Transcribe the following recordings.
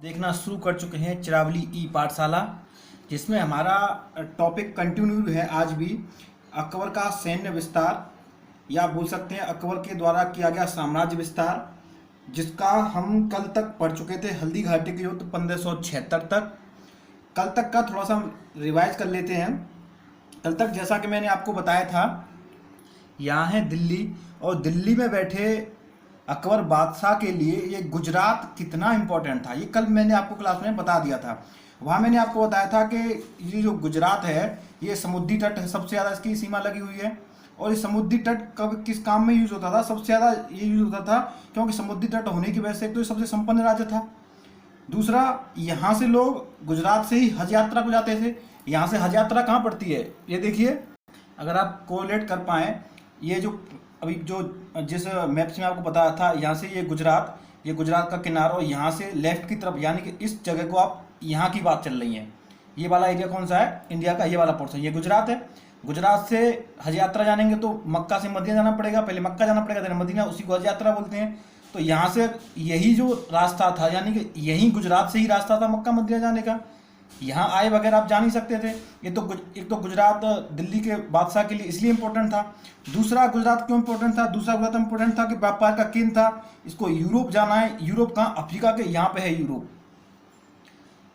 देखना शुरू कर चुके हैं चिरावली ई पाठशाला, जिसमें हमारा टॉपिक कंटिन्यू है आज भी। अकबर का सैन्य विस्तार, या बोल सकते हैं अकबर के द्वारा किया गया साम्राज्य विस्तार, जिसका हम कल तक पढ़ चुके थे। हल्दी घाटी के युद्ध 1576 तक। कल तक का थोड़ा सा रिवाइज कर लेते हैं। कल तक जैसा कि मैंने आपको बताया था, यहाँ है दिल्ली, और दिल्ली में बैठे अकबर बादशाह के लिए ये गुजरात कितना इम्पोर्टेंट था, ये कल मैंने आपको क्लास में बता दिया था। वहाँ मैंने आपको बताया था कि ये जो गुजरात है ये समुद्री तट है, सबसे ज़्यादा इसकी सीमा लगी हुई है। और ये समुद्री तट कब किस काम में यूज होता था? सबसे ज़्यादा ये यूज होता था क्योंकि समुद्री तट होने की वजह से एक तो ये सबसे संपन्न राज्य था, दूसरा यहाँ से लोग गुजरात से ही हज यात्रा को जाते थे। यहाँ से हज यात्रा कहाँ पड़ती है, ये देखिए, अगर आप कोरिलेट कर पाएँ, ये जो अभी जो जिस मैप से मैं आपको बताया था, यहाँ से ये गुजरात का किनारा, और यहाँ से लेफ्ट की तरफ, यानी कि इस जगह को आप, यहाँ की बात चल रही है, ये वाला एरिया कौन सा है? इंडिया का ये वाला पोर्शन, ये गुजरात है। गुजरात से हज यात्रा जानेंगे तो मक्का से मदीना जाना पड़ेगा, पहले मक्का जाना पड़ेगा, फिर मदीना, उसी को हज यात्रा बोलते हैं। तो यहाँ से यही जो रास्ता था, यानी कि यही गुजरात से ही रास्ता था मक्का मदीना जाने का। यहाँ आए बगैर आप जा नहीं सकते थे। एक तो गुजरात दिल्ली के बादशाह के लिए इसलिए इम्पोर्टेंट था। दूसरा गुजरात क्यों इम्पोर्टेंट था? दूसरा गुजरात इम्पोर्टेंट था कि व्यापार का केंद्र था। इसको यूरोप जाना है। यूरोप कहाँ? अफ्रीका के यहाँ पे है यूरोप,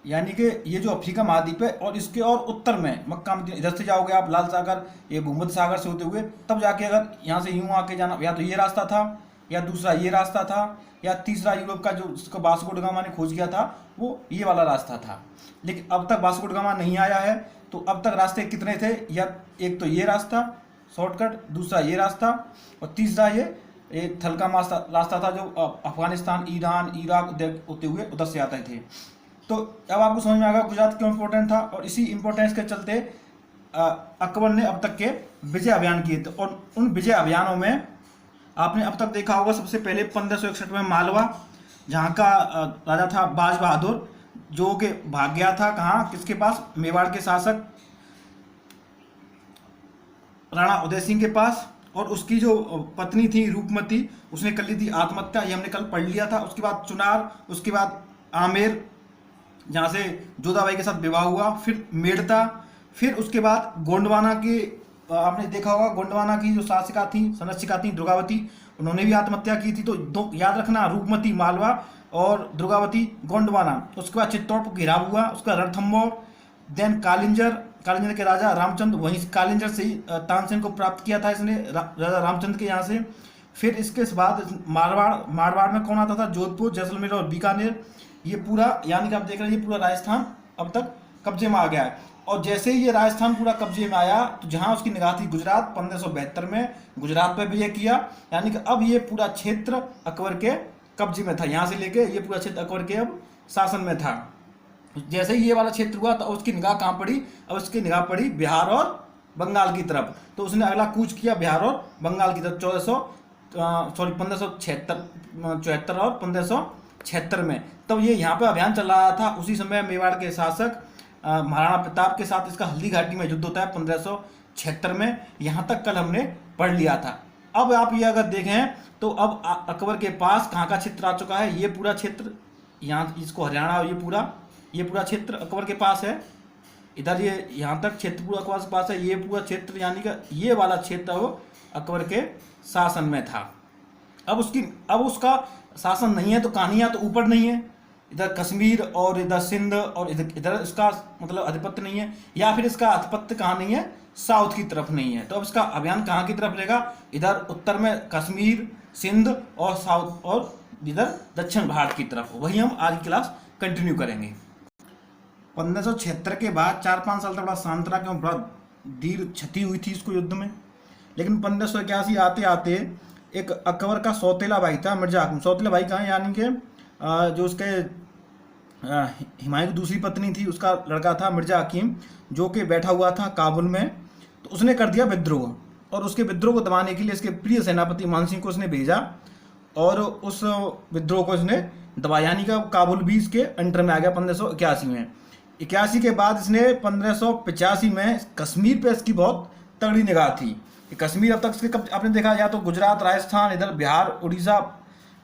यानी कि ये जो अफ्रीका महाद्वीप है, और इसके और उत्तर में मक्का मदीना। इधर से जाओगे आप लाल सागर, ये भूमध्य सागर से होते हुए, तब जाके अगर यहाँ से यूँ आके जाना, या तो ये रास्ता था, या दूसरा ये रास्ता था, या तीसरा यूरोप का जो जिसको वास्को ड गामा ने खोज किया था, वो ये वाला रास्ता था। लेकिन अब तक वास्को ड गामा नहीं आया है। तो अब तक रास्ते कितने थे? या एक तो ये रास्ता शॉर्टकट, दूसरा ये रास्ता, और तीसरा ये थल का रास्ता था जो अफगानिस्तान, ईरान, इराक होते हुए उधर से आते थे। तो अब आपको समझ में आएगा गुजरात क्यों इम्पोर्टेंट था। और इसी इम्पोर्टेंस के चलते अकबर ने अब तक के विजय अभियान किए थे। और उन विजय अभियानों में आपने अब तक देखा होगा, सबसे पहले 1561 में मालवा, जहाँ का राजा था बाज बहादुर, जो कि भाग गया था कहाँ, किसके पास? मेवाड़ के शासक राणा उदय सिंह के पास। और उसकी जो पत्नी थी रूपमती, उसने कर ली थी आत्महत्या, ये हमने कल पढ़ लिया था। उसके बाद चुनार, उसके बाद आमेर, जहाँ से जोधाबाई के साथ विवाह हुआ, फिर मेड़ता, फिर उसके बाद गोंडवाना के, आपने देखा होगा गोंडवाना की जो शासिका थी, संरक्षिका थी दुर्गावती, उन्होंने भी आत्महत्या की थी। तो दो याद रखना, रूपमती मालवा और दुर्गावती गोंडवाना। उसके बाद चित्तौड़ पर घिराव हुआ, उसका रणथंभौर, देन कालिंजर के राजा रामचंद्र, वहीं कालिंजर से ही तानसेन को प्राप्त किया था इसने, राजा रामचंद्र के यहाँ से। फिर इसके बाद मारवाड़ में कौन आता था? जोधपुर, जैसलमेर और बीकानेर। ये पूरा, यानी कि आप देख रहे हैं, ये पूरा राजस्थान अब तक कब्जे में आ गया है। और जैसे ही ये राजस्थान पूरा कब्जे में आया, तो जहाँ उसकी निगाह थी गुजरात, 1572 में गुजरात पर विजय किया। यानी कि अब ये पूरा क्षेत्र अकबर के कब्जे में था, यहाँ से लेके ये पूरा क्षेत्र अकबर के अब शासन में था। जैसे ही ये वाला क्षेत्र हुआ तो उसकी निगाह कहाँ पड़ी? अब उसकी निगाह पड़ी बिहार और बंगाल की तरफ। तो उसने अगला कूच किया बिहार और बंगाल की तरफ 1574 और 1576 में। तब ये यहाँ पे अभियान चल रहा था। उसी समय मेवाड़ के शासक महाराणा प्रताप के साथ इसका हल्दी घाटी में युद्ध होता है 1576 में। यहाँ तक कल हमने पढ़ लिया था। अब आप ये अगर देखें तो अब अकबर के पास कहाँ का क्षेत्र आ चुका है? ये पूरा क्षेत्र, यहाँ इसको हरियाणा, ये पूरा क्षेत्र अकबर के पास है। इधर ये यहाँ तक क्षेत्र पूरा अकबर के पास है। ये पूरा क्षेत्र, यानी कि ये वाला क्षेत्र वो अकबर के शासन में था। अब उसका शासन नहीं है तो कहानियाँ तो ऊपर नहीं है, इधर कश्मीर और इधर सिंध, और इधर इसका मतलब आधिपत्य नहीं है, या फिर इसका आधिपत्य कहाँ नहीं है? साउथ की तरफ नहीं है। तो अब इसका अभियान कहाँ की तरफ रहेगा? इधर उत्तर में कश्मीर, सिंध और साउथ, और इधर दक्षिण भारत की तरफ। वही हम आज की क्लास कंटिन्यू करेंगे। 1576 के बाद 4-5 साल तक बड़ा शांत रहा, क्यों? बड़ा दीर्घ क्षति हुई थी इसको युद्ध में। लेकिन 1581 आते आते एक अकबर का सौतेला भाई था मिर्जा हाकिम। सौतेला भाई कहाँ? यानी कि जो उसके हुमायूं की दूसरी पत्नी थी, उसका लड़का था मिर्जा हकीम, जो कि बैठा हुआ था काबुल में। तो उसने कर दिया विद्रोह, और उसके विद्रोह को दबाने के लिए इसके प्रिय सेनापति मानसिंह को उसने भेजा, और उस विद्रोह को इसने दबाया, यानी कि काबुल भी इसके अंडर में आ गया 1581 में। 81 के बाद इसने 1585 में कश्मीर पे इसकी बहुत तगड़ी निगाह थी। कश्मीर अब तक इसके आपने देखा, या तो गुजरात, राजस्थान, इधर बिहार, उड़ीसा,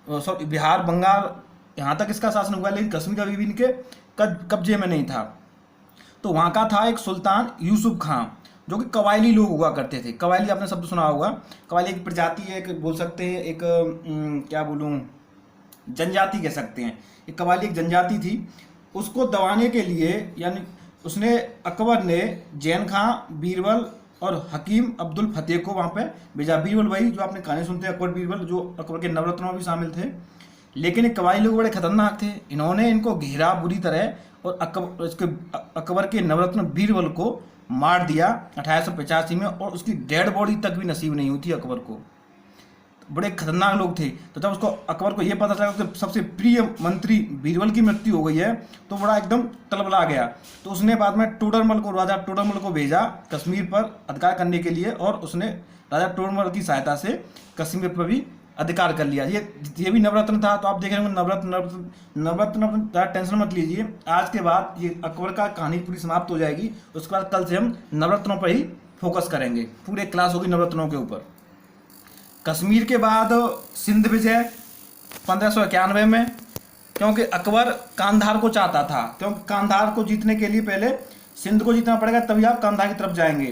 बिहार, बंगाल, यहाँ तक इसका शासन हुआ, लेकिन कश्मीर अभी भी इनके कब्जे में नहीं था। तो वहाँ का था एक सुल्तान यूसुफ खां, जो कि कबायली लोग हुआ करते थे। कबायली आपने शब्द सुना होगा। कबायली एक प्रजाति है, एक बोल सकते हैं, एक क्या बोलूँ, जनजाति कह सकते हैं। एक कबायली एक जनजाति थी। उसको दबाने के लिए यानी उसने अकबर ने जैन खां, बीरबल और हकीम अब्दुल फतेह को वहाँ पे भेजा। बीरबल वही जो आपने कहानी सुनते हैं अकबर बीरबल, जो अकबर के नवरत्नों में भी शामिल थे। लेकिन ये कबायली लोग बड़े खतरनाक थे। इन्होंने इनको घेरा बुरी तरह और अकबर के नवरत्न बीरबल को मार दिया 1885 में, और उसकी डेड बॉडी तक भी नसीब नहीं हुई थी अकबर को। बड़े खतरनाक लोग थे। तो जब उसको अकबर को ये पता चला कि सबसे प्रिय मंत्री बीरबल की मृत्यु हो गई है, तो बड़ा एकदम तलबला गया। तो उसने बाद में टोडरमल को, राजा टोडरमल को भेजा कश्मीर पर अधिकार करने के लिए, और उसने राजा टोडरमल की सहायता से कश्मीर पर भी अधिकार कर लिया। ये भी नवरत्न था। तो आप देख रहे होंगे नवरत्न टेंशन मत लीजिए। आज के बाद ये अकबर का कहानी पूरी समाप्त हो जाएगी। उसके बाद कल से हम नवरत्नों पर ही फोकस करेंगे, पूरे क्लास होगी नवरत्नों के ऊपर। कश्मीर के बाद सिंध विजय 1591 में, क्योंकि अकबर कांधार को चाहता था, क्योंकि कांधार को जीतने के लिए पहले सिंध को जीतना पड़ेगा, तभी आप कांधार की तरफ जाएंगे।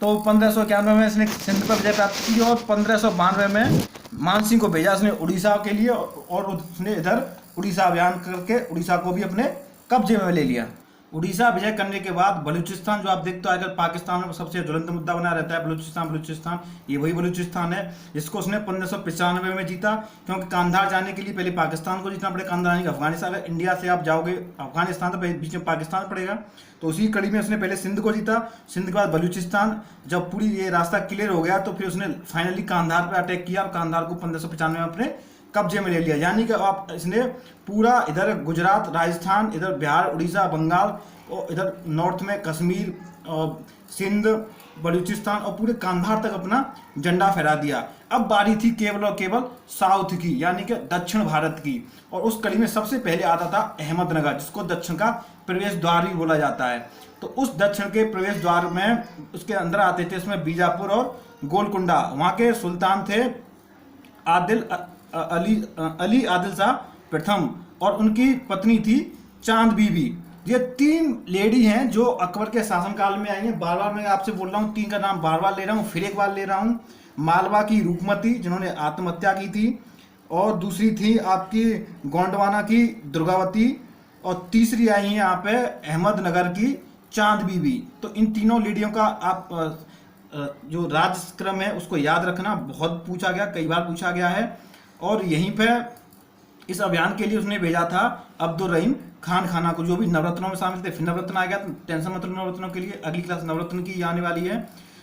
तो 1591 में इसने सिंध पर विजय प्राप्त की, और 1592 में मान सिंह को भेजा उसने उड़ीसा के लिए, और उसने इधर उड़ीसा अभियान करके उड़ीसा को भी अपने कब्जे में ले लिया। उड़ीसा विजय करने के बाद बलूचिस्तान, जो आप देखते हो आजकल पाकिस्तान में सबसे ज्वलंत मुद्दा बना रहता है, बलूचिस्तान, ये वही बलूचिस्तान है जिसको उसने 1595 में जीता। क्योंकि कांधार जाने के लिए पहले पाकिस्तान को जीतना पड़ेगा। कांधार यानी अफगानिस्तान, अगर इंडिया से आप जाओगे अफगानिस्तान तो बीच में पाकिस्तान पड़ेगा। तो उसी कड़ी में उसने पहले सिंध को जीता, सिंध के बाद बलूचिस्तान। जब पूरी ये रास्ता क्लियर हो गया तो फिर उसने फाइनली कांधार पर अटैक किया, और कांधार को 1595 में अपने कब्जे में ले लिया। यानी कि आप इसने पूरा इधर गुजरात, राजस्थान, इधर बिहार, उड़ीसा, बंगाल, और इधर नॉर्थ में कश्मीर और सिंध, बलूचिस्तान और पूरे कांधार तक अपना झंडा फहरा दिया। अब बारी थी केवल और केवल साउथ की, यानी कि दक्षिण भारत की। और उस कड़ी में सबसे पहले आता था अहमदनगर, जिसको दक्षिण का प्रवेश द्वार भी बोला जाता है। तो उस दक्षिण के प्रवेश द्वार में उसके अंदर आते थे, इसमें बीजापुर और गोलकुंडा। वहाँ के सुल्तान थे अली आदिल शाह प्रथम, और उनकी पत्नी थी चांद बीबी। ये 3 लेडी हैं जो अकबर के शासनकाल में आई हैं। बार बार मैं आपसे बोल रहा हूँ, 3 का नाम बार बार ले रहा हूँ, फिर एक बार ले रहा हूँ। मालवा की रूपमती, जिन्होंने आत्महत्या की थी, और दूसरी थी आपकी गोंडवाना की दुर्गावती, और तीसरी आई है यहाँ पे अहमदनगर की चांद बीबी। तो इन तीनों लेडियों का आप जो राजक्रम है उसको याद रखना, बहुत पूछा गया, कई बार पूछा गया है। और यहीं पे इस अभियान के लिए उसने भेजा था अब्दुल रहीम खान खाना को, जो भी नवरत्नों में शामिल थे। फिर नवरत्न आ गया, तो टेंशन मतलब नवरत्नों के लिए अगली क्लास नवरत्न की आने वाली है।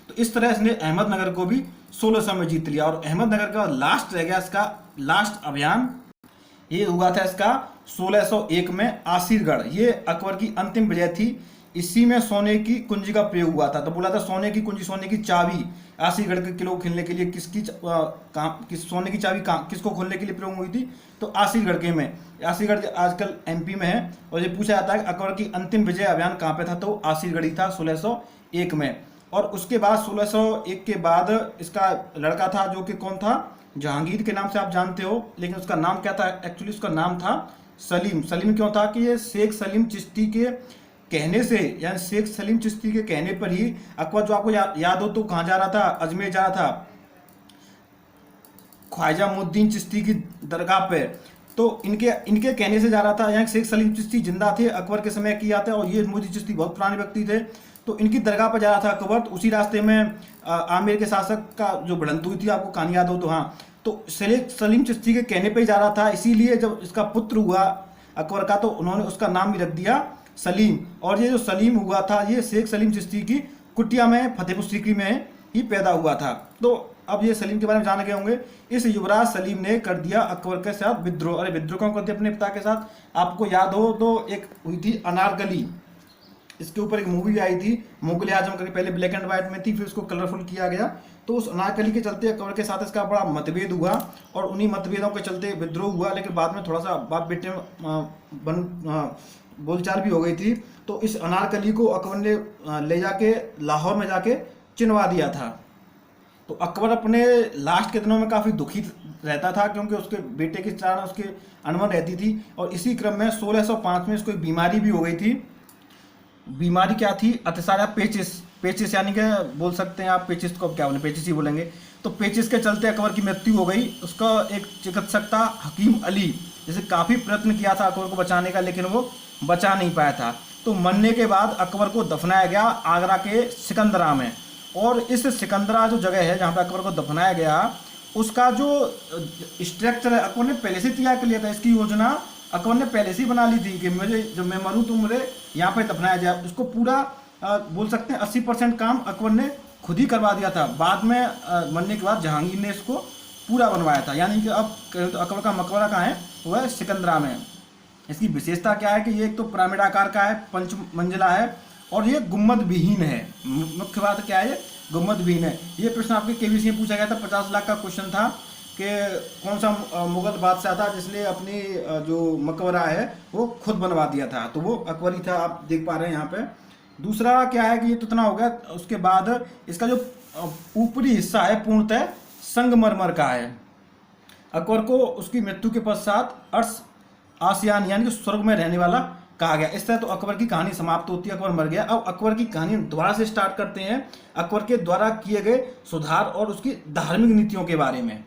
तो इस तरह इसने अहमदनगर को भी 1600 में जीत लिया। और अहमदनगर का लास्ट रह गया इसका लास्ट अभियान, ये हुआ था इसका 1601 में आसिरगढ़। ये अकबर की अंतिम विजय थी। इसी में सोने की कुंजी का प्रयोग हुआ था। तो बोला था सोने की कुंजी, सोने की चाबी आसिरगढ़ के किलो खेलने के लिए किस सोने की चाबी किसको खोलने के लिए प्रयोग हुई थी? तो आसिरगढ़ के में। आसिरगढ़ आजकल एमपी में है। और ये पूछा जाता है कि अकबर की अंतिम विजय अभियान कहाँ पे था? तो आसिरगढ़ ही था 1601 में। और उसके बाद 1601 के बाद इसका लड़का था, जो कि कौन था? जहांगीर के नाम से आप जानते हो, लेकिन उसका नाम क्या था? एक्चुअली उसका नाम था सलीम। सलीम क्यों था? कि ये शेख सलीम चिश्ती के कहने से, यानी शेख सलीम चिश्ती के कहने पर ही अकबर, जो आपको याद हो तो कहाँ जा रहा था? अजमेर जा रहा था, ख्वाजा मुद्दीन चिश्ती की दरगाह पे। तो इनके कहने से जा रहा था। यहाँ शेख सलीम चिश्ती जिंदा थे, अकबर के समय किया था, और ये मुद्दीन चिश्ती बहुत पुराने व्यक्ति थे। तो इनकी दरगाह पर जा रहा था अकबर। तो उसी रास्ते में आमेर के शासक का जो भिड़ंत हुई थी, आपको कहानी याद हो तो, हाँ, तो शेख सलीम चिश्ती के कहने पे ही जा रहा था। इसीलिए जब इसका पुत्र हुआ अकबर का, तो उन्होंने उसका नाम भी रख दिया सलीम। और ये जो सलीम हुआ था, ये शेख सलीम चिश्ती की कुटिया में फतेहपुर सीकरी में ही पैदा हुआ था। तो अब ये सलीम के बारे में जान गए होंगे। इस युवराज सलीम ने कर दिया अकबर के साथ विद्रोह। अरे विद्रोह कौन करते अपने पिता के साथ? आपको याद हो तो एक हुई थी अनारकली, इसके ऊपर एक मूवी आई थी मुगल आजम करके। पहले ब्लैक एंड व्हाइट में थी, फिर उसको कलरफुल किया गया। तो उस अनारकली के चलते अकबर के साथ इसका बड़ा मतभेद हुआ, और उन्हीं मतभेदों के चलते विद्रोह हुआ। लेकिन बाद में थोड़ा सा बाप बेटे में बोलचाल भी हो गई थी। तो इस अनारकली को अकबर ने ले जाके लाहौर में जाके चिनवा दिया था। तो अकबर अपने लास्ट के दिनों में काफ़ी दुखी रहता था, क्योंकि उसके बेटे के कारण उसके अनबन रहती थी। और इसी क्रम में 1605 में इसको एक बीमारी भी हो गई थी। बीमारी क्या थी? अतिसार, पेचिस। पेचिस यानी कि बोल सकते हैं आप, पेचिस को क्या बोले, पेचिस ही बोलेंगे। तो पेचिस के चलते अकबर की मृत्यु हो गई। उसका एक चिकित्सक था हकीम अली, जिसे काफ़ी प्रयत्न किया था अकबर को बचाने का, लेकिन वो बचा नहीं पाया था। तो मरने के बाद अकबर को दफनाया गया आगरा के सिकंदरा में। और इस सिकंदरा जो जगह है जहाँ पर अकबर को दफनाया गया, उसका जो स्ट्रक्चर है अकबर ने पहले से तैयार कर लिया था। इसकी योजना अकबर ने पहले से ही बना ली थी कि मुझे जब मैं मरूँ तो मुझे यहाँ पे दफनाया जाए। उसको पूरा बोल सकते हैं 80% काम अकबर ने खुद ही करवा दिया था। बाद में मरने के बाद जहांगीर ने इसको पूरा बनवाया था। यानी कि अब अकबर का मकबरा कहाँ है? वो है सिकंदरा में। इसकी विशेषता क्या है कि ये एक तो पिरामिड आकार का है, 5 मंजिला है, और ये गुम्बद विहीन है। मुख्य बात क्या है? ये गुम्बद विहीन है। ये प्रश्न आपके केबीसी में पूछा गया था, 50 लाख का क्वेश्चन था कि कौन सा मुगल बादशाह था जिसने अपनी जो मकबरा है वो खुद बनवा दिया था? तो वो अकबर ही था, आप देख पा रहे हैं यहाँ पे। दूसरा क्या है कि ये तो इतना हो गया। उसके बाद इसका जो ऊपरी हिस्सा है पूर्णतः संगमरमर का है। अकबर को उसकी मृत्यु के पश्चात अर्श आसियान यानी कि स्वर्ग में रहने वाला कहा गया। इस तरह तो अकबर की कहानी समाप्त होती है, अकबर मर गया। अब अकबर की कहानी दोबारा से स्टार्ट करते हैं, अकबर के द्वारा किए गए सुधार और उसकी धार्मिक नीतियों के बारे में।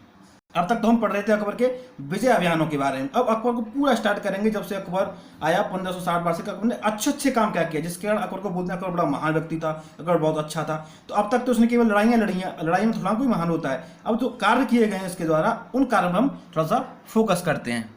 अब तक तो हम पढ़ रहे थे अकबर के विजय अभियानों के बारे में। अब अकबर को पूरा स्टार्ट करेंगे जब से अकबर आया 1560 बार से। अकबर ने अच्छे काम क्या किया जिसके कारण अकबर को बोलते हैं अकबर बड़ा महान व्यक्ति था, अकबर बहुत अच्छा था। तो अब तक तो उसने केवल लड़ाइयाँ लड़ी हैं, लड़ाई में थोड़ा कोई महान होता है। अब जो कार्य किए गए हैं इसके द्वारा, उन कार्यों पर हम थोड़ा सा फोकस करते हैं।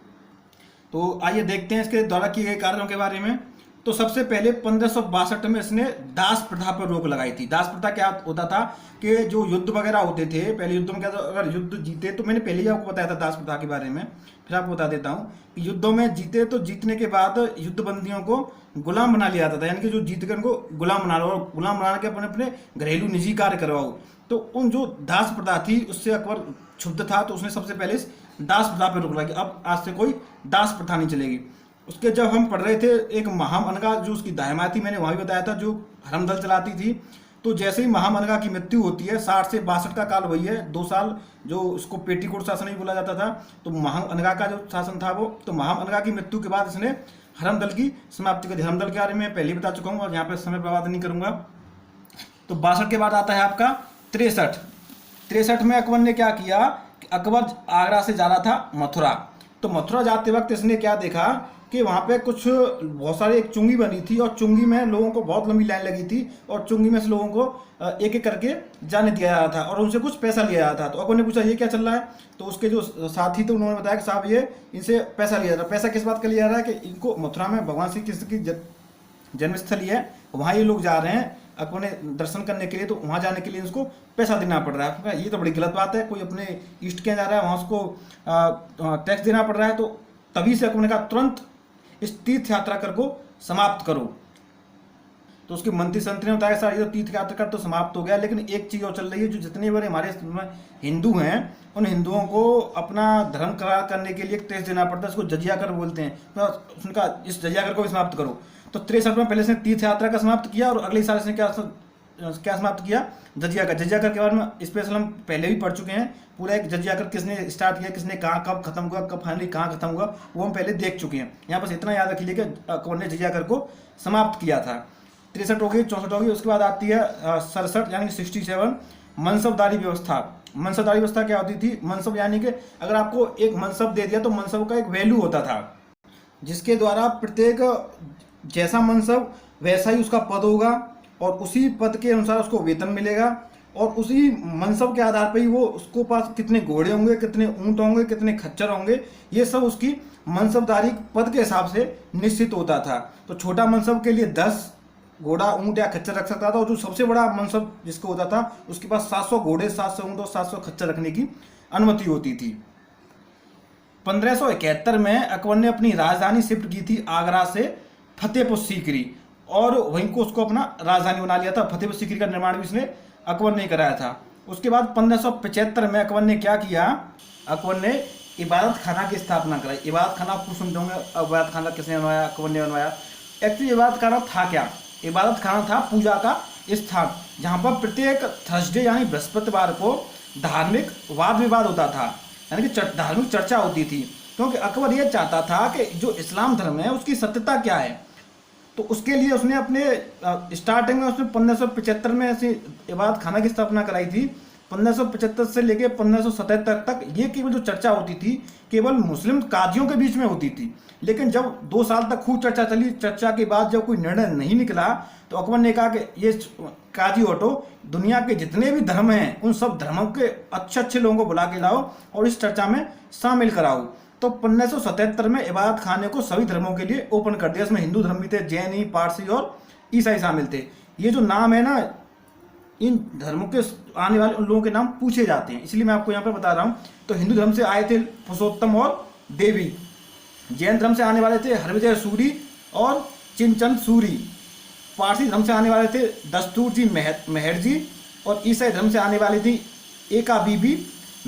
तो आइए देखते हैं इसके द्वारा किए गए कार्यों के बारे में। तो सबसे पहले 1562 में इसने दास प्रथा पर रोक लगाई थी। दास प्रथा क्या होता था कि जो युद्ध वगैरह होते थे, पहले युद्ध में क्या था, अगर युद्ध जीते, तो मैंने पहले ही आपको बताया था दास प्रथा के बारे में, फिर आपको बता देता हूँ कि युद्धों में जीते तो जीतने के बाद युद्ध बंदियों को गुलाम बना लिया जाता था। यानी कि जो जीत गए उनको गुलाम बना लो, और गुलाम बना के अपने अपने घरेलू निजी कार्य करवाओ। तो उन जो दास प्रथा थी उससे अकबर क्षुब्ध था, तो उसने सबसे पहले इस दास प्रथा पर रोक लगाई। अब आज से कोई दास प्रथा नहीं चलेगी। उसके जब हम पढ़ रहे थे, एक महामनगा जो उसकी दाहिमा थी, मैंने वहाँ भी बताया था, जो हरमदल चलाती थी। तो जैसे ही महामनगा की मृत्यु होती है, 60 से 62 का काल वही है, 2 साल जो उसको पेटीकोट शासन भी बोला जाता था। तो महामनगा का जो शासन था वो, तो महामनगा की मृत्यु के बाद इसने हरमदल की समाप्ति कर दी। हरमदल के बारे में पहले ही बता चुका हूँ और यहाँ पर समय बर्बाद नहीं करूँगा। तो 62 के बाद आता है आपका 63। 63 में अकबर ने क्या किया कि अकबर आगरा से जा रहा था मथुरा। तो मथुरा जाते वक्त इसने क्या देखा कि वहाँ पे कुछ बहुत सारे एक चुंगी बनी थी, और चुंगी में लोगों को बहुत लंबी लाइन लगी थी, और चुंगी में से लोगों को एक एक करके जाने दिया जा रहा था और उनसे कुछ पैसा लिया जा रहा था। तो अकबर ने पूछा ये क्या चल रहा है? तो उसके जो साथी थे उन्होंने बताया कि साहब ये इनसे पैसा लिया जा रहा है। पैसा किस बात का लिया जा रहा है कि इनको मथुरा में भगवान श्री कृष्ण की जन्मस्थली है, वहाँ ये लोग जा रहे हैं अकबर ने दर्शन करने के लिए, तो वहाँ जाने के लिए उसको पैसा देना पड़ रहा है। ये तो बड़ी गलत बात है, कोई अपने ईस्ट के जा रहा है वहाँ उसको टैक्स देना पड़ रहा है। तो तभी से अकबर ने कहा तुरंत इस तीर्थ यात्रा कर को समाप्त करो। तो उसके मंत्री संतरी ने बताया सर ये तो तीर्थ यात्रा कर तो समाप्त हो गया, लेकिन एक चीज़ और चल रही है, जो जितने बड़े हमारे हिंदू हैं उन हिंदुओं को अपना धर्म करार करने के लिए एक टैक्स देना पड़ता है, उसको जजिया कर बोलते हैं। तो उनका इस जजिया कर को भी समाप्त करो। तो 63 में पहले इसने तीर्थ यात्रा का समाप्त किया, और अगले साल इसने क्या समाप्त किया? जजिया कर। जजिया कर के बारे में स्पेशल हम पहले भी पढ़ चुके हैं। पूरा एक जजिया कर किसने स्टार्ट किया, किसने कहाँ कब खत्म हुआ, कब फाइनली कहाँ खत्म हुआ, वो हम पहले देख चुके हैं। यहाँ बस इतना याद रखिए कि अकबर ने जजिया कर को समाप्त किया था। 63 हो गई, 64 हो गई। उसके बाद आती है 67 यानी 67 मनसबदारी व्यवस्था। मनसबदारी व्यवस्था क्या होती थी? मनसब यानी कि अगर आपको एक मनसब दे दिया तो मनसब का एक वैल्यू होता था, जिसके द्वारा प्रत्येक जैसा मनसब वैसा ही उसका पद होगा, और उसी पद के अनुसार उसको वेतन मिलेगा, और उसी मनसब के आधार पर ही वो उसको पास कितने घोड़े होंगे, कितने ऊंट होंगे, कितने खच्चर होंगे, ये सब उसकी मनसबदारी पद के हिसाब से निश्चित होता था। तो छोटा मनसब के लिए 10 घोड़ा, ऊंट या खच्चर रख सकता था, और जो सबसे बड़ा मनसब जिसको होता था उसके पास 700 घोड़े, 700 ऊंट और 700 खच्चर रखने की अनुमति होती थी। 1571 में अकबर ने अपनी राजधानी शिफ्ट की थी आगरा से फतेहपुर सीकरी, और वहीं को उसको अपना राजधानी बना लिया था। फतेहपुर सीकरी का निर्माण भी इसने अकबर ने कराया था। उसके बाद 1575 में अकबर ने क्या किया? अकबर ने इबादत खाना की स्थापना कराई। इबादत खाना आपको सुनते होंगे, इबादत खाना किसने बनवाया? अकबर ने बनवाया। एक्चुअली इबादत खाना था क्या? इबादत खाना था पूजा का स्थान, जहाँ पर प्रत्येक थर्सडे यानी बृहस्पतिवार को धार्मिक वाद विवाद होता था। यानी कि धार्मिक चर्चा होती थी, क्योंकि अकबर ये चाहता था कि जो इस्लाम धर्म है उसकी सत्यता क्या है। तो उसके लिए उसने अपने स्टार्टिंग में उसने 1575 में ऐसी इबादत खाना की स्थापना कराई थी। 1575 से लेके 1577 तक ये केवल जो चर्चा होती थी केवल मुस्लिम कादियों के बीच में होती थी। लेकिन जब 2 साल तक खूब चर्चा चली, चर्चा के बाद जब कोई निर्णय नहीं निकला तो अकबर ने कहा कि ये काजी हटो, दुनिया के जितने भी धर्म हैं उन सब धर्मों के अच्छे अच्छे लोगों को बुला के लाओ और इस चर्चा में शामिल कराओ। तो 1577 में इबादत खाने को सभी धर्मों के लिए ओपन कर दिया। इसमें हिंदू धर्म भी थे, जैनी, पारसी और ईसाई शामिल थे। ये जो नाम है ना, इन धर्मों के आने वाले उन लोगों के नाम पूछे जाते हैं, इसलिए मैं आपको यहाँ पर बता रहा हूँ। तो हिंदू धर्म से आए थे पुरुषोत्तम और देवी, जैन धर्म से आने वाले थे हरविजय सूरी और चिनचंद सूरी, पारसी धर्म से आने वाले थे दस्तूर जी मेहर जी, और ईसाई धर्म से आने वाली थी एका बीबी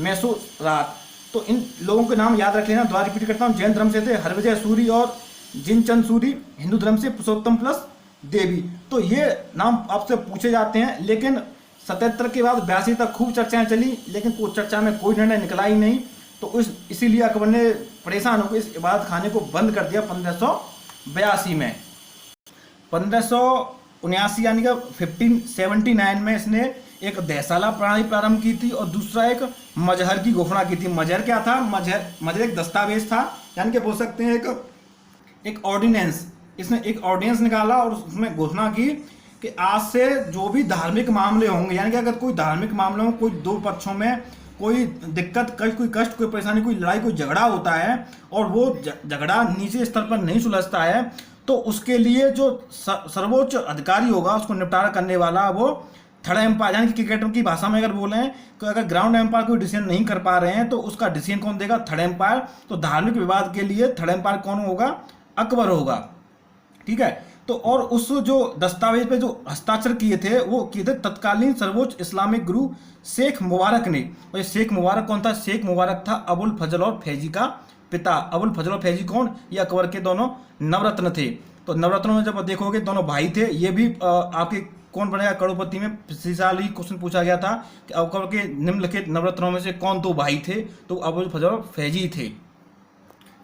मैसोरात। तो इन लोगों के नाम याद रख लेना, दोबारा रिपीट करता हूँ। जैन धर्म से थे हरविजय सूरी और जिनचंद सूरी, हिंदू धर्म से पुरुषोत्तम प्लस देवी। तो ये नाम आपसे पूछे जाते हैं। लेकिन 77 के बाद 82 तक खूब चर्चाएं चली, लेकिन कोई चर्चा में कोई निर्णय निकला ही नहीं। तो इसीलिए अकबर ने परेशान होकर इस इबादत खाने को बंद कर दिया 1582 में। 1579 यानी कि 1579 में इसने एक दहसाला प्रणाली प्रारंभ की थी और दूसरा एक मजहर की घोषणा की थी। मजहर क्या था? मजहर एक दस्तावेज था, यानी कि बोल सकते हैं एक ऑर्डिनेंस। इसने एक ऑर्डिनेंस निकाला और उसमें घोषणा की कि आज से जो भी धार्मिक मामले होंगे, यानी कि अगर कोई धार्मिक मामलों में कोई 2 पक्षों में कोई दिक्कत, कोई कष्ट, कोई परेशानी, कोई लड़ाई, कोई झगड़ा होता है और वो झगड़ा नीचे स्तर पर नहीं सुलझता है, तो उसके लिए जो सर्वोच्च अधिकारी होगा उसको निपटारा करने वाला, वो थर्ड एम्पायर, यानी कि क्रिकेटर की भाषा में अगर बोलें तो अगर ग्राउंड एम्पायर कोई डिसीजन नहीं कर पा रहे हैं तो उसका डिसीजन कौन देगा? Third umpire. तो धार्मिक विवाद के लिए थर्ड एम्पायर कौन होगा? अकबर होगा। ठीक है। तो और उस जो दस्तावेज पे जो हस्ताक्षर किए थे वो किए थे तत्कालीन सर्वोच्च इस्लामिक गुरु शेख मुबारक ने। और ये शेख मुबारक कौन था? शेख मुबारक था अबुल फजल और फैजी का पिता। अबुल फजल और फैजी कौन? ये अकबर के दोनों नवरत्न थे। तो नवरत्नों में जब देखोगे दोनों भाई थे। ये भी आपके कौन बनेगा करोड़पति में पिछले साल ही क्वेश्चन पूछा गया था कि अकबर के निम्नलिखित नवरत्नों में से कौन 2 भाई थे? तो अबुल फजल और फैजी थे।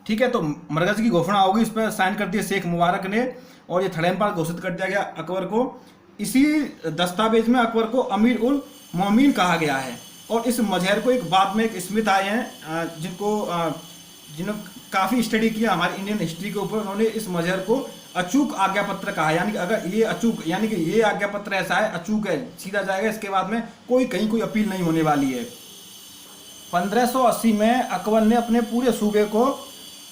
ठीक है। तो मरकज की घोषणा होगी, इस पर साइन कर दिया शेख मुबारक ने और ये थर्ड एम्पायर घोषित कर दिया गया अकबर को। इसी दस्तावेज में अकबर को अमीर उल मोमिन कहा गया है। और इस मजहर को एक बाद में एक स्मिथ आए हैं जिन्होंने काफ़ी स्टडी किया हमारी इंडियन हिस्ट्री के ऊपर। उन्होंने इस मजहर को अचूक आज्ञा पत्र कहा, यानी कि अगर ये अचूक, यानी कि ये आज्ञा पत्र ऐसा है, अचूक है, सीधा जाएगा, इसके बाद में कहीं कोई अपील नहीं होने वाली है। 1580 में अकबर ने अपने पूरे सूबे को,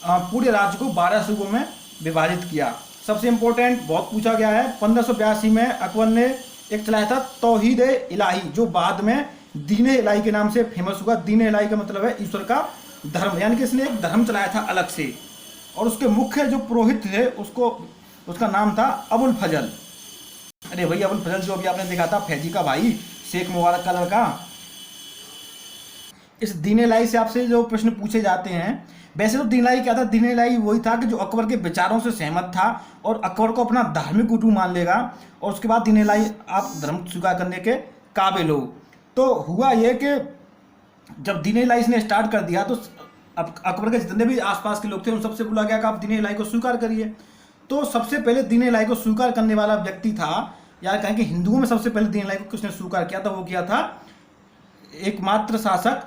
पूरे राज्य को 12 सूबों में विभाजित किया। सबसे इम्पोर्टेंट बहुत पूछा गया है, 1582 में अकबर ने एक चलाया था तौहीद इलाही, जो बाद में दीन इलाही के नाम से फेमस हुआ। दीन इलाही का मतलब है ईश्वर का धर्म, यानी कि इसने एक धर्म चलाया था अलग से। और उसके मुख्य जो पुरोहित थे उसका नाम था अबुल फजल। अरे भाई अबुल फजल जो अभी आपने देखा था, फैजी का भाई, शेख मुबारक का लड़का। इस दीन इलाही से आपसे जो प्रश्न पूछे जाते हैं, वैसे तो दीन इलाही क्या था? दीन इलाही वही था कि जो अकबर के विचारों से सहमत था और अकबर को अपना धार्मिक गुरु मान लेगा और उसके बाद दीन इलाही आप धर्म स्वीकार करने के काबिल हो। तो हुआ यह कि जब दीन इलाही ने स्टार्ट कर दिया तो अब अकबर के जितने भी आसपास के लोग थे उन सबसे बोला गया कि आप दीन इलाही को स्वीकार करिए। तो सबसे पहले दीन इलाही को स्वीकार करने वाला व्यक्ति था, या कहें कि हिंदुओं में सबसे पहले दीन इलाही को किसने स्वीकार किया था? वो किया था एकमात्र शासक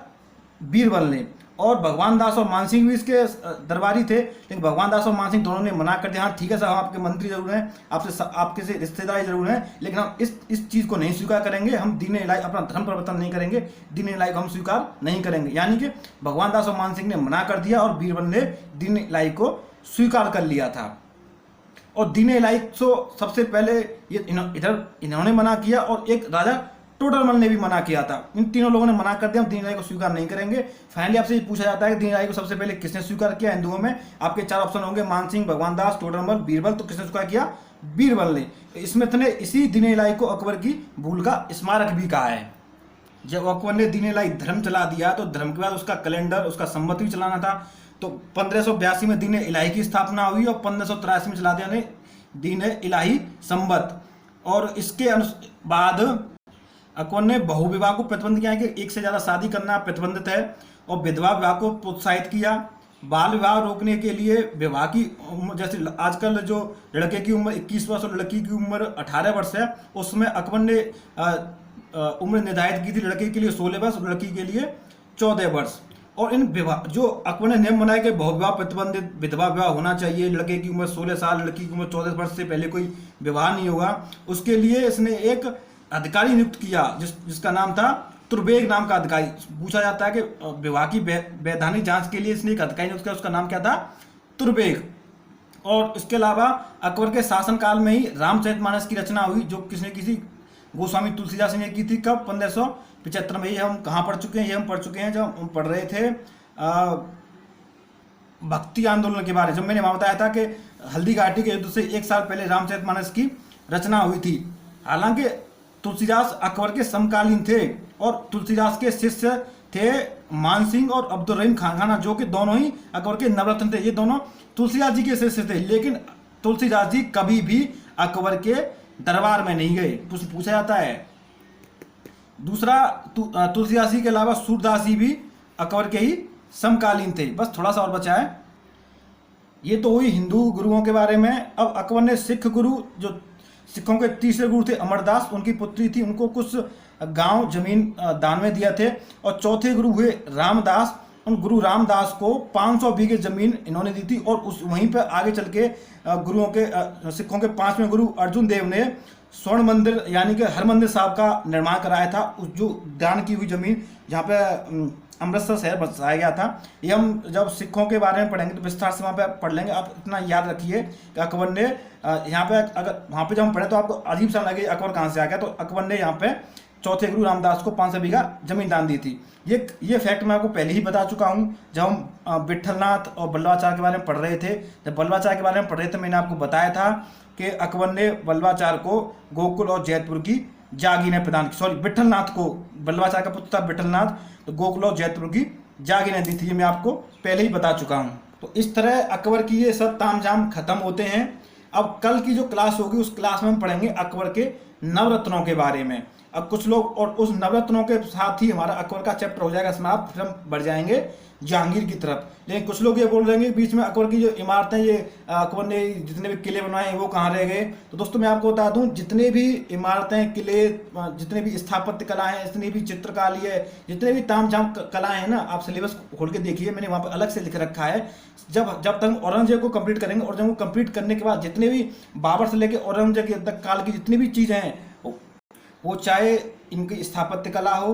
बीरबल ने। और भगवान दास और मानसिंह भी इसके दरबारी थे, लेकिन भगवान दास और मानसिंह दोनों ने मना कर दिया। हाँ ठीक है साहब, हम आपके मंत्री जरूर हैं, आपके से रिश्तेदारी जरूर हैं, लेकिन हम इस चीज़ को नहीं स्वीकार करेंगे, हम दीन इलाही अपना धर्म परिवर्तन नहीं करेंगे, दीन इलाही को हम स्वीकार नहीं करेंगे। यानी कि भगवान दास और मानसिंह ने मना कर दिया और बीरबल ने दीन इलाही को स्वीकार कर लिया था। और दीन इलाही को सबसे पहले इन्होंने मना किया और एक राजा टोडरमल ने भी मना किया था। इन तीनों लोगों ने मना कर दिया, हम दीन इलाही को स्वीकार नहीं करेंगे। फाइनली आपसे ये पूछा जाता है कि दीन इलाही को सबसे पहले किसने स्वीकार किया? हिंदुओं में आपके 4 ऑप्शन होंगे, मानसिंह, भगवान दास, टोडरमल, बीरबल। तो किसने स्वीकार किया? बीरबल ने। स्मिथ ने इसी दीन इलाही को अकबर की भूल का स्मारक भी कहा है। जब अकबर ने दीन इलाही धर्म चला दिया तो धर्म के बाद उसका कैलेंडर, उसका संवत भी चलाना था। तो 1582 में दीन इलाही की स्थापना हुई और 1583 में चला दिया ने दीन इलाही संवत। और इसके बाद अकबर ने बहुविवाह को प्रतिबंध किया है कि एक से ज़्यादा शादी करना प्रतिबंधित है। और विधवा विवाह को प्रोत्साहित किया। बाल विवाह रोकने के लिए विवाह की उम्र, जैसे आजकल जो लड़के की उम्र 21 वर्ष और लड़की की उम्र 18 वर्ष है, उसमें अकबर ने उम्र निर्धारित की थी लड़के के लिए 16 वर्ष और लड़की के लिए 14 वर्ष। और इन विवाह जो अकबर ने नियम बनाया कि बहुविवाह प्रतिबंधित, विधवा विवाह होना चाहिए, लड़के की उम्र 16 साल, लड़की की उम्र 14 वर्ष से पहले कोई विवाह नहीं होगा। उसके लिए इसने एक अधिकारी नियुक्त किया जिसका नाम था तुर्बेग नाम का अधिकारी। पूछा जाता है कि विवाह की वैधानिक जांच के लिए इसने एक अधिकारी नियुक्त किया, उसका नाम क्या था? तुर्बेग। और इसके अलावा अकबर के शासनकाल में ही रामचरितमानस की रचना हुई, जो किसी गोस्वामी तुलसीदास ने की थी। कब? 1575 में। ये हम कहाँ पढ़ चुके हैं? ये हम पढ़ चुके हैं जब हम पढ़ रहे थे भक्ति आंदोलन के बारे में, जब मैंने वहाँ बताया था कि हल्दी घाटी के युद्ध से 1 साल पहले रामचरितमानस की रचना हुई थी। हालांकि तुलसीदास अकबर के समकालीन थे और तुलसीदास के शिष्य थे मानसिंह और अब्दुल रहीम खान, जो कि दोनों ही अकबर के नवरत्न थे। ये दोनों तुलसीदास जी के शिष्य थे, लेकिन तुलसीदास जी कभी भी अकबर के दरबार में नहीं गए। पूछा जाता है। दूसरा, तुलसीदास जी के अलावा सूरदास जी भी अकबर के ही समकालीन थे। बस थोड़ा सा और बचा है। ये तो हुई हिंदू गुरुओं के बारे में। अब अकबर ने सिख गुरु, जो सिखों के तीसरे गुरु थे अमरदास, उनकी पुत्री थी, उनको कुछ गांव जमीन दान में दिया थे। और चौथे गुरु हुए रामदास। उन गुरु रामदास को 500 बीघे जमीन इन्होंने दी थी। और उस वहीं पर आगे चल के गुरुओं के सिखों के 5वें गुरु अर्जुन देव ने स्वर्ण मंदिर यानी कि हरमंदिर साहब का निर्माण कराया था। उस जो दान की हुई जमीन जहाँ पे अमृतसर शहर बसाया गया था। ये हम जब सिखों के बारे में पढ़ेंगे तो विस्तार से वहाँ पे पढ़ लेंगे। आप इतना याद रखिए कि अकबर ने यहाँ पे, अगर वहाँ पे जब हम पढ़े तो आपको अजीब सा लगे अकबर कहाँ से आ गया, तो अकबर ने यहाँ पे चौथे गुरु रामदास को 500 बीघा जमीन दान दी थी। ये फैक्ट मैं आपको पहले ही बता चुका हूँ जब हम विट्ठलनाथ और बल्लभाचार्य के बारे में पढ़ रहे थे। जब बल्लभाचार्य के बारे में पढ़ रहे थे, मैंने आपको बताया था कि अकबर ने बल्लभाचार्य को गोकुल और जैतपुर की जागीरें प्रदान की। सॉरी, विट्ठलनाथ को, बल्लभाचार्य का पुत्र था विट्ठलनाथ, तो गोकुल और जैतपुर की जागीरें दी थी। ये मैं आपको पहले ही बता चुका हूँ। तो इस तरह अकबर की ये सब तामझाम खत्म होते हैं। अब कल की जो क्लास होगी उस क्लास में हम पढ़ेंगे अकबर के नवरत्नों के बारे में। अब कुछ लोग, और उस नवरत्नों के साथ ही हमारा अकबर का चैप्टर हो जाएगा समाप्त, फिर हम बढ़ जाएंगे जहांगीर की तरफ। लेकिन कुछ लोग ये बोल रहे हैं बीच में अकबर की जो इमारतें, ये अकबर ने जितने भी किले बनाए हैं वो कहाँ रह गए। तो दोस्तों मैं आपको बता दूं, जितने भी इमारतें, किले, जितने भी स्थापत्य कला है, जितनी भी चित्रकारी है, जितने भी तामझाम कलाएं हैं ना, आप सिलेबस खोल के देखिए, मैंने वहाँ पर अलग से लिख रखा है। जब तक औरंगजेब को कंप्लीट करेंगे, और जब वो कंप्लीट करने के बाद जितने भी बाबर से लेकर औरंगजेब तक काल की जितनी भी चीज़ें हैं, वो चाहे इनकी स्थापत्य कला हो,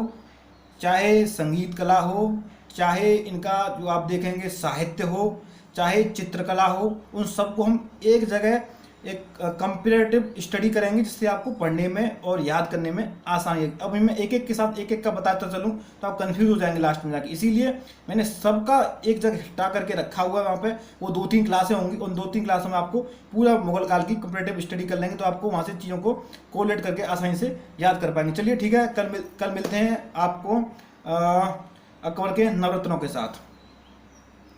चाहे संगीत कला हो, चाहे इनका जो आप देखेंगे साहित्य हो, चाहे चित्रकला हो, उन सबको हम एक जगह एक कंपैरेटिव स्टडी करेंगे, जिससे आपको पढ़ने में और याद करने में आसानी है। अब मैं एक एक के साथ एक एक का बताता चलूँ तो आप कंफ्यूज हो जाएंगे लास्ट में जाके, इसीलिए मैंने सबका एक जगह हटा करके रखा हुआ है। वहाँ पे वो 2-3 क्लासें होंगी, उन 2-3 क्लासों में आपको पूरा मुगल काल की कंपैरेटिव स्टडी कर लेंगे, तो आपको वहाँ से चीज़ों को कोलेट करके आसानी से याद कर पाएंगे। चलिए ठीक है, कल मिलते हैं आपको अकबर के नवरत्नों के साथ।